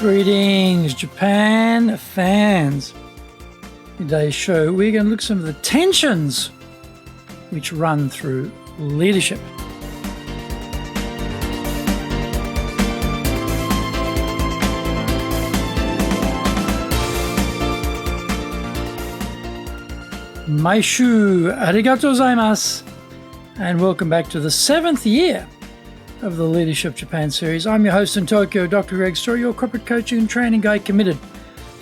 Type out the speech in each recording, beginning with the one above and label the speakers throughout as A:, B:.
A: Greetings, Japan fans. In today's show, we're going to look at some of the tensions which run through leadership. Maishu arigatou gozaimasu, and welcome back to the 7th year of the Leadership Japan series. I'm your host in Tokyo, Dr. Greg Story, your corporate coaching and training guide committed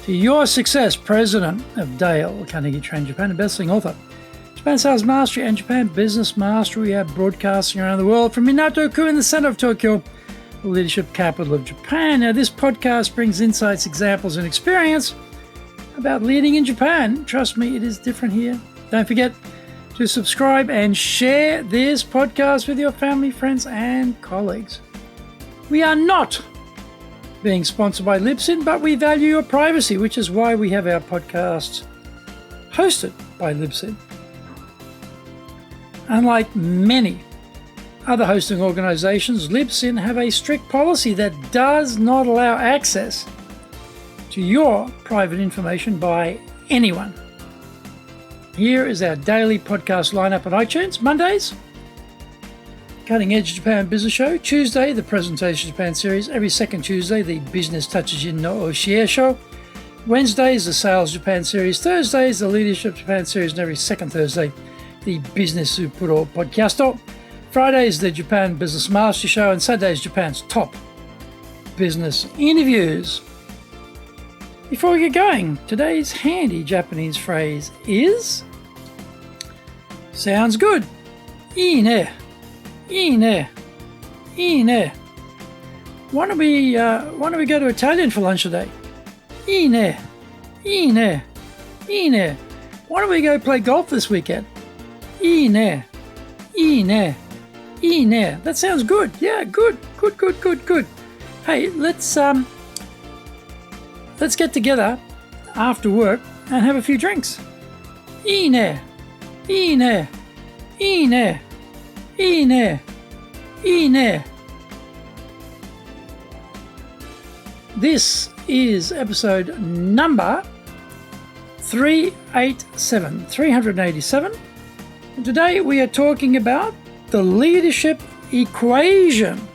A: to your success, president of Dale Carnegie Train Japan, and best-selling author, Japan Sales Mastery and Japan Business Mastery. We are broadcasting around the world from Minato-ku in the center of Tokyo, the leadership capital of Japan. Now, this podcast brings insights, examples, and experience about leading in Japan. Trust me, it is different here. Don't forget to subscribe and share this podcast with your family, friends, and colleagues. We are not being sponsored by Libsyn, but we value your privacy, which is why we have our podcasts hosted by Libsyn. Unlike many other hosting organizations, Libsyn have a strict policy that does not allow access to your private information by anyone. Here is our daily podcast lineup on iTunes. Mondays, Cutting Edge Japan Business Show. Tuesday, the Presentation Japan series. Every second Tuesday, the Business Touches in no Oshie Show. Wednesdays, the Sales Japan series. Thursdays, the Leadership Japan series. And every second Thursday, the Business Supuro Podcasto. Fridays, the Japan Business Mastery Show. And Sundays, Japan's top business interviews. Before we get going, today's handy Japanese phrase is sounds good. Ii ne. Ii ne. Ii ne. Why don't we go to Italian for lunch today? Ii ne. Ii ne. Ii ne. Why don't we go play golf this weekend? Ii ne. Ii ne. Ii ne. That sounds good. Yeah, good. Good. Hey, let's get together after work and have a few drinks. Ii ne. Ii ne. Ii ne. Ii ne. Ii ne. This is episode number 387. And today we are talking about the leadership equation.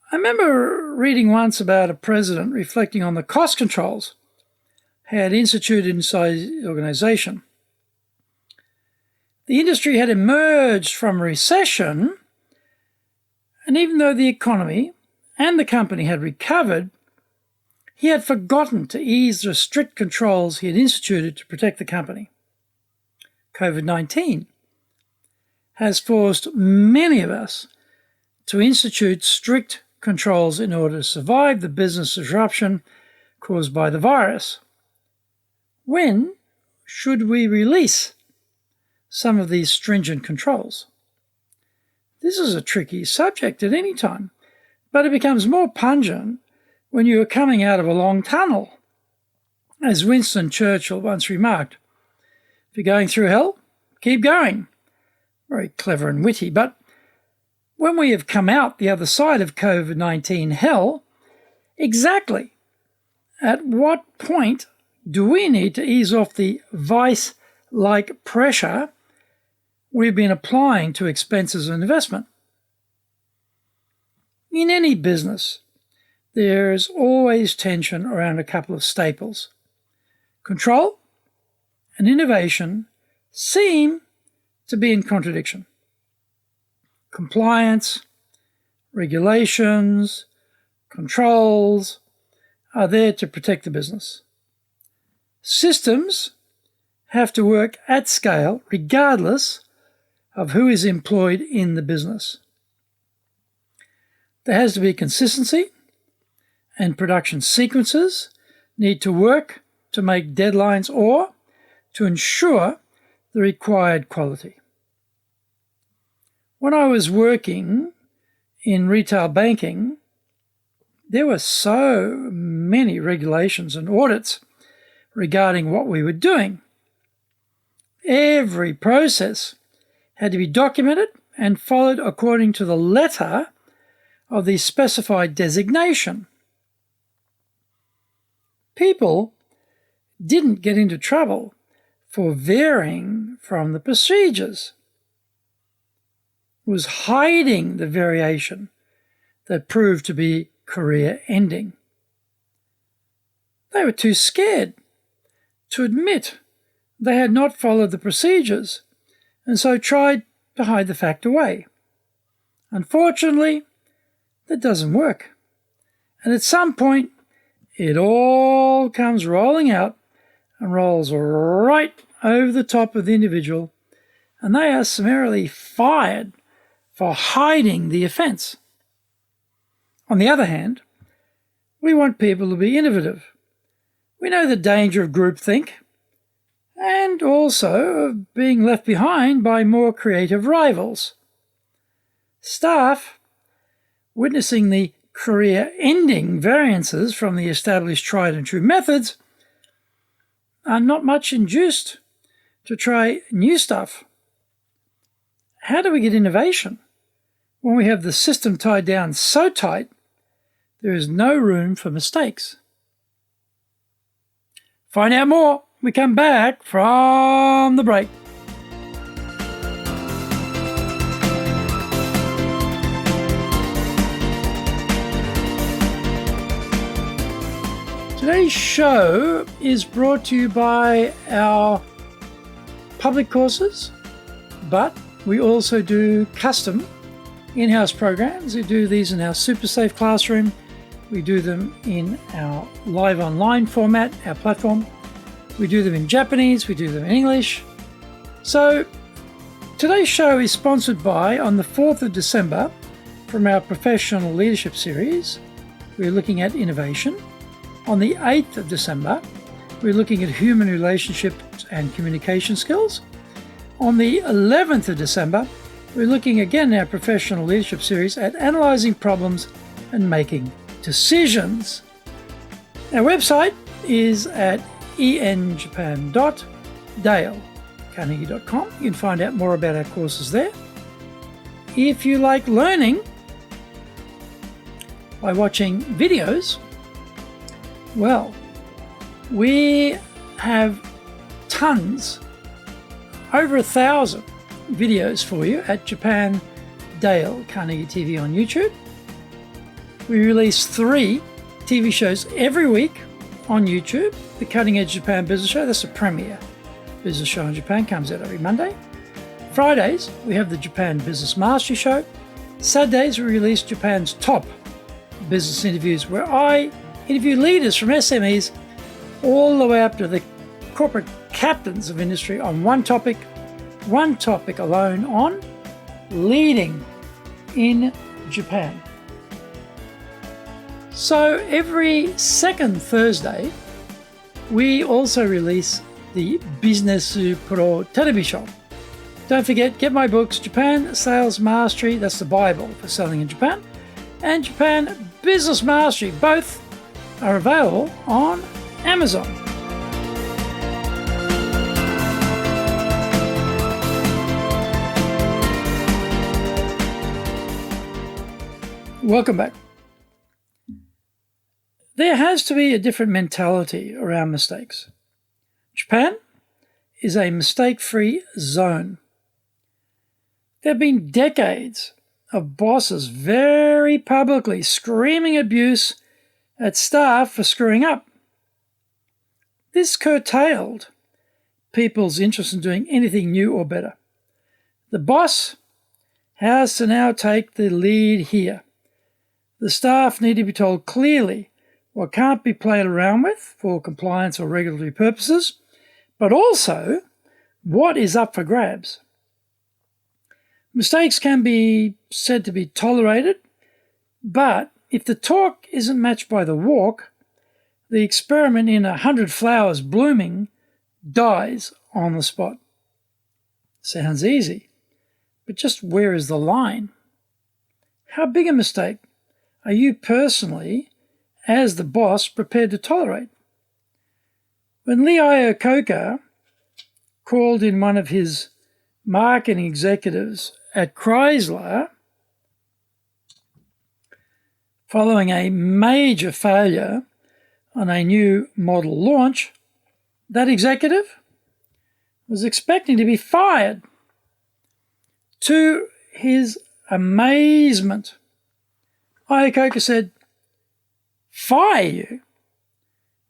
A: I remember reading once about a president reflecting on the cost controls he had instituted inside the organization. The industry had emerged from recession, and even though the economy and the company had recovered, he had forgotten to ease the strict controls he had instituted to protect the company. COVID-19 has forced many of us to institute strict controls in order to survive the business disruption caused by the virus. When should we release some of these stringent controls? This is a tricky subject at any time, but it becomes more pungent when you are coming out of a long tunnel. As Winston Churchill once remarked, if you're going through hell, keep going. Very clever and witty, but when we have come out the other side of COVID-19 hell, exactly at what point do we need to ease off the vice-like pressure we've been applying to expenses and investment? In any business, there is always tension around a couple of staples. Control and innovation seem to be in contradiction. Compliance, regulations, controls are there to protect the business. Systems have to work at scale regardless of who is employed in the business. There has to be consistency, and production sequences need to work to make deadlines or to ensure the required quality. When I was working in retail banking, there were so many regulations and audits regarding what we were doing. Every process had to be documented and followed according to the letter of the specified designation. People didn't get into trouble for varying from the procedures. It was hiding the variation that proved to be career-ending. They were too scared to admit they had not followed the procedures and so tried to hide the fact away. Unfortunately, that doesn't work. And at some point, it all comes rolling out and rolls right over the top of the individual, and they are summarily fired for hiding the offence. On the other hand, we want people to be innovative. We know the danger of groupthink and also of being left behind by more creative rivals. Staff, witnessing the career-ending variances from the established tried-and-true methods, are not much induced to try new stuff. How do we get innovation when we have the system tied down so tight there is no room for mistakes? Find out more when we come back from the break. Today's show is brought to you by our public courses, but we also do custom in-house programs. We do these in our Super Safe Classroom. We do them in our live online format, our platform. We do them in Japanese. We do them in English. So today's show is sponsored by, on the 4th of December, from our Professional Leadership Series, we're looking at innovation. On the 8th of December, we're looking at human relationships and communication skills. On the 11th of December, we're looking again in our Professional Leadership Series at analysing problems and making decisions. Our website is at enjapan.dalecarnegie.com. You can find out more about our courses there. If you like learning by watching videos, well, we have tons, over 1,000 videos for you at Japan Dale Carnegie TV on YouTube. We release 3 TV shows every week on YouTube. The Cutting Edge Japan Business Show, that's the premier business show in Japan, comes out every Monday. Fridays, we have the Japan Business Mastery Show. Saturdays, we release Japan's top business interviews, where I interview leaders from SMEs all the way up to the corporate captains of industry on one topic alone, on leading in Japan. So every second Thursday, we also release the Business Pro Television. Don't forget, get my books, Japan Sales Mastery, that's the Bible for selling in Japan, and Japan Business Mastery. Both are available on Amazon. Welcome back. There has to be a different mentality around mistakes. Japan is a mistake-free zone. There have been decades of bosses very publicly screaming abuse at staff for screwing up. This curtailed people's interest in doing anything new or better. The boss has to now take the lead here. The staff need to be told clearly what can't be played around with for compliance or regulatory purposes, but also what is up for grabs. Mistakes can be said to be tolerated, but if the talk isn't matched by the walk, the experiment in 100 flowers blooming dies on the spot. Sounds easy, but just where is the line? How big a mistake are you personally, as the boss, prepared to tolerate? When Lee Iacocca called in one of his marketing executives at Chrysler Following a major failure on a new model launch, that executive was expecting to be fired. To his amazement, Iacocca said, "Fire you?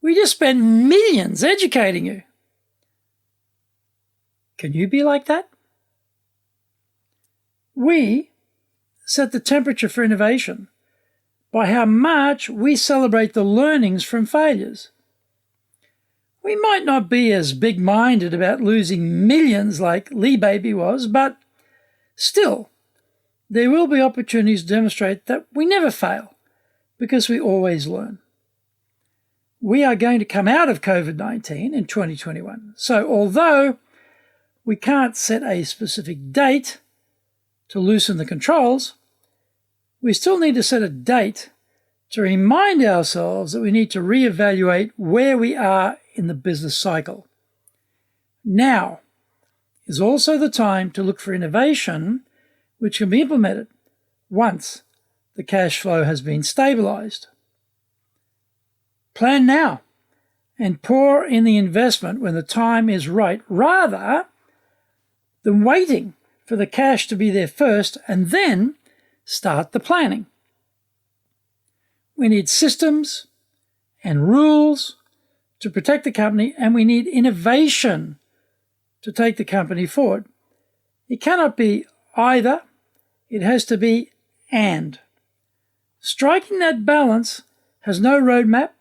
A: We just spent millions educating you. Can you be like that?" We set the temperature for innovation by how much we celebrate the learnings from failures. We might not be as big-minded about losing millions like Lee Baby was, but still, there will be opportunities to demonstrate that we never fail because we always learn. We are going to come out of COVID-19 in 2021. So although we can't set a specific date to loosen the controls, we still need to set a date to remind ourselves that we need to reevaluate where we are in the business cycle. Now is also the time to look for innovation which can be implemented once the cash flow has been stabilized. Plan now and pour in the investment when the time is right, rather than waiting for the cash to be there first and then start the planning. We need systems and rules to protect the company, and we need innovation to take the company forward. It cannot be either, it has to be and. Striking that balance has no roadmap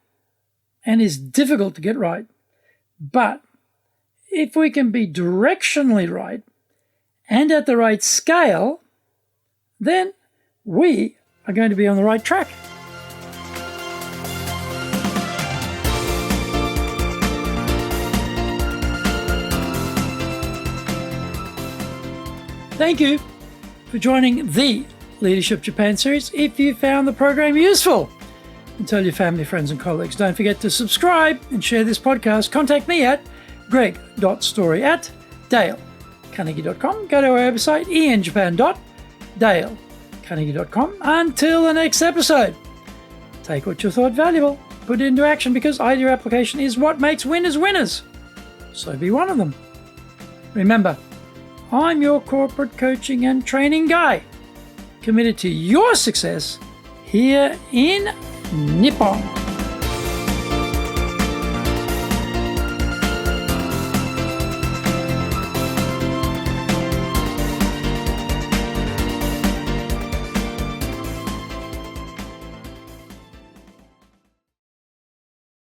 A: and is difficult to get right. But if we can be directionally right and at the right scale, then we are going to be on the right track. Thank you for joining the Leadership Japan series. If you found the program useful, and tell your family, friends, and colleagues. Don't forget to subscribe and share this podcast. Contact me at greg.story@dalecarnegie.com. Go to our website, enjapan.dalecarnegie.com. Until the next episode, take what you thought valuable, put it into action, because idea application is what makes winners winners. So be one of them. Remember, I'm your corporate coaching and training guy, committed to your success here in Nippon.